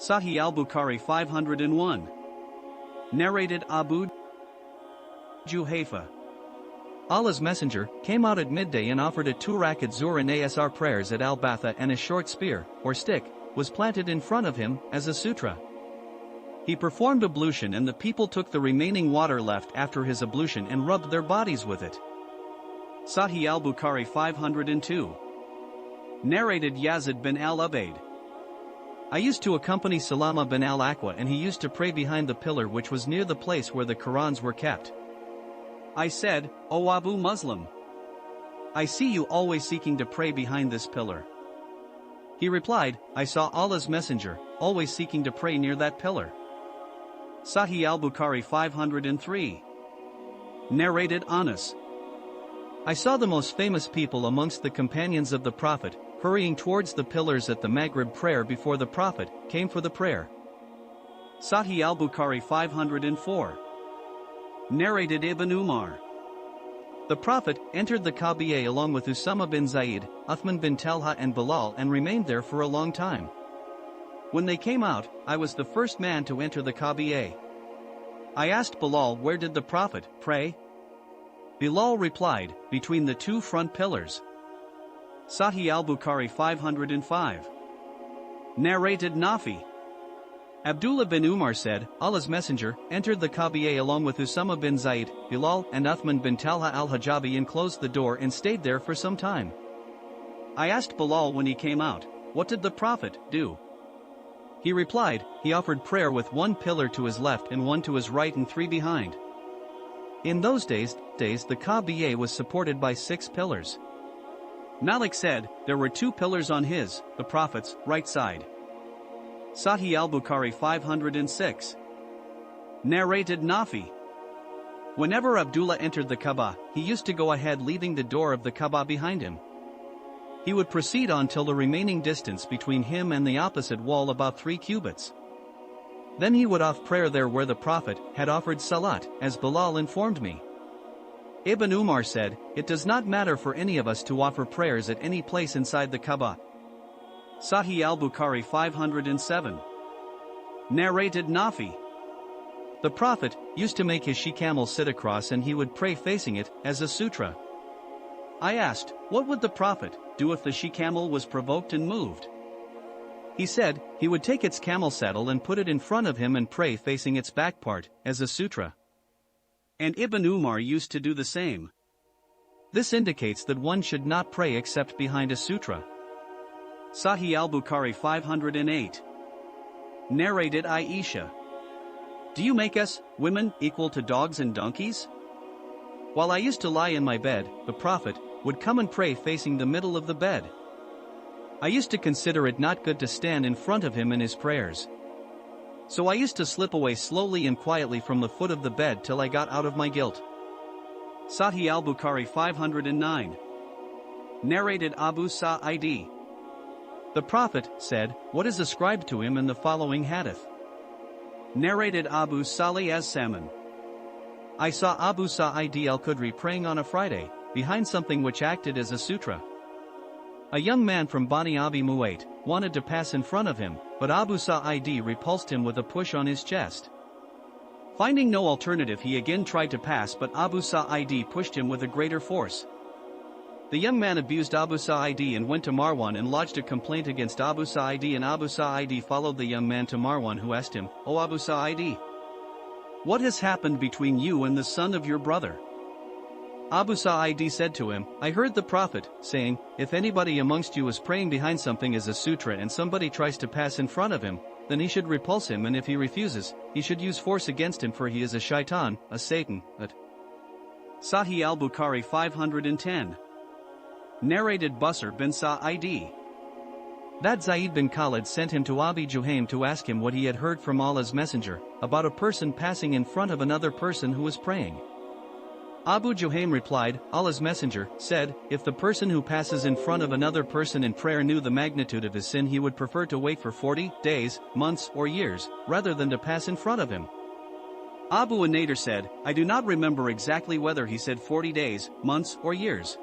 Sahih al-Bukhari 501. Narrated Abu Juhayfa. Allah's Messenger came out at midday and offered a 2 rakat Zuhr and Asr prayers at al-Batha, and a short spear, or stick, was planted in front of him, as a sutra. He performed ablution, and the people took the remaining water left after his ablution and rubbed their bodies with it. Sahih al-Bukhari 502. Narrated Yazid bin al-Ubayd. I used to accompany Salama bin al-Aqwa, and he used to pray behind the pillar which was near the place where the Qurans were kept. I said, O Abu Muslim, I see you always seeking to pray behind this pillar. He replied, I saw Allah's Messenger, always seeking to pray near that pillar. Sahih al-Bukhari 503. Narrated Anas. I saw the most famous people amongst the companions of the Prophet, hurrying towards the pillars at the Maghrib prayer before the Prophet came for the prayer. Sahih al-Bukhari 504. Narrated Ibn Umar. The Prophet entered the Kaaba along with Usama bin Zaid, Uthman bin Talha and Bilal, and remained there for a long time. When they came out, I was the first man to enter the Kaaba. I asked Bilal, where did the Prophet pray? Bilal replied, between the 2 front pillars. Sahih al-Bukhari 505. Narrated Nafi. Abdullah bin Umar said, Allah's Messenger entered the Kaaba along with Usama bin Zaid, Bilal and Uthman bin Talha al-Hijabi, and closed the door and stayed there for some time. I asked Bilal when he came out, what did the Prophet do? He replied, he offered prayer with 1 pillar to his left and 1 to his right and 3 behind. In those days, the Kaaba was supported by 6 pillars. Malik said, there were 2 pillars on his, the Prophet's, right side. Sahih al-Bukhari 506. Narrated Nafi. Whenever Abdullah entered the Kaaba, he used to go ahead, leaving the door of the Kaaba behind him. He would proceed on till the remaining distance between him and the opposite wall about 3 cubits. Then he would offer prayer there where the Prophet had offered salat, as Bilal informed me. Ibn Umar said, it does not matter for any of us to offer prayers at any place inside the Kaaba. Sahih al-Bukhari 507. Narrated Nafi. The Prophet used to make his she-camel sit across, and he would pray facing it, as a sutra. I asked, what would the Prophet do if the she-camel was provoked and moved? He said, he would take its camel saddle and put it in front of him and pray facing its back part, as a sutra. And Ibn Umar used to do the same. This indicates that one should not pray except behind a sutra. Sahih al-Bukhari 508. Narrated Aisha. Do you make us, women, equal to dogs and donkeys? While I used to lie in my bed, the Prophet would come and pray facing the middle of the bed. I used to consider it not good to stand in front of him in his prayers. So I used to slip away slowly and quietly from the foot of the bed till I got out of my guilt. Sahih al-Bukhari 509. Narrated Abu Sa'id. The Prophet said, what is ascribed to him in the following hadith? Narrated Abu Salih as-Saman. I saw Abu Sa'id al-Khudri praying on a Friday, behind something which acted as a sutra. A young man from Bani Abi Muwait wanted to pass in front of him, but Abu Sa'id repulsed him with a push on his chest. Finding no alternative, he again tried to pass, but Abu Sa'id pushed him with a greater force. The young man abused Abu Sa'id and went to Marwan and lodged a complaint against Abu Sa'id, and Abu Sa'id followed the young man to Marwan, who asked him, O Abu Sa'id, what has happened between you and the son of your brother? Abu Sa'id said to him, I heard the Prophet saying, if anybody amongst you is praying behind something as a sutra and somebody tries to pass in front of him, then he should repulse him, and if he refuses, he should use force against him, for he is a shaitan, a Satan. Sahih al-Bukhari 510. Narrated Busr bin Sa'id. That Zayd bin Khalid sent him to Abi Juhaym to ask him what he had heard from Allah's Messenger about a person passing in front of another person who was praying. Abu Juhaym replied, Allah's Messenger said, if the person who passes in front of another person in prayer knew the magnitude of his sin, he would prefer to wait for 40 days, months or years, rather than to pass in front of him. Abu Nader said, I do not remember exactly whether he said 40 days, months or years.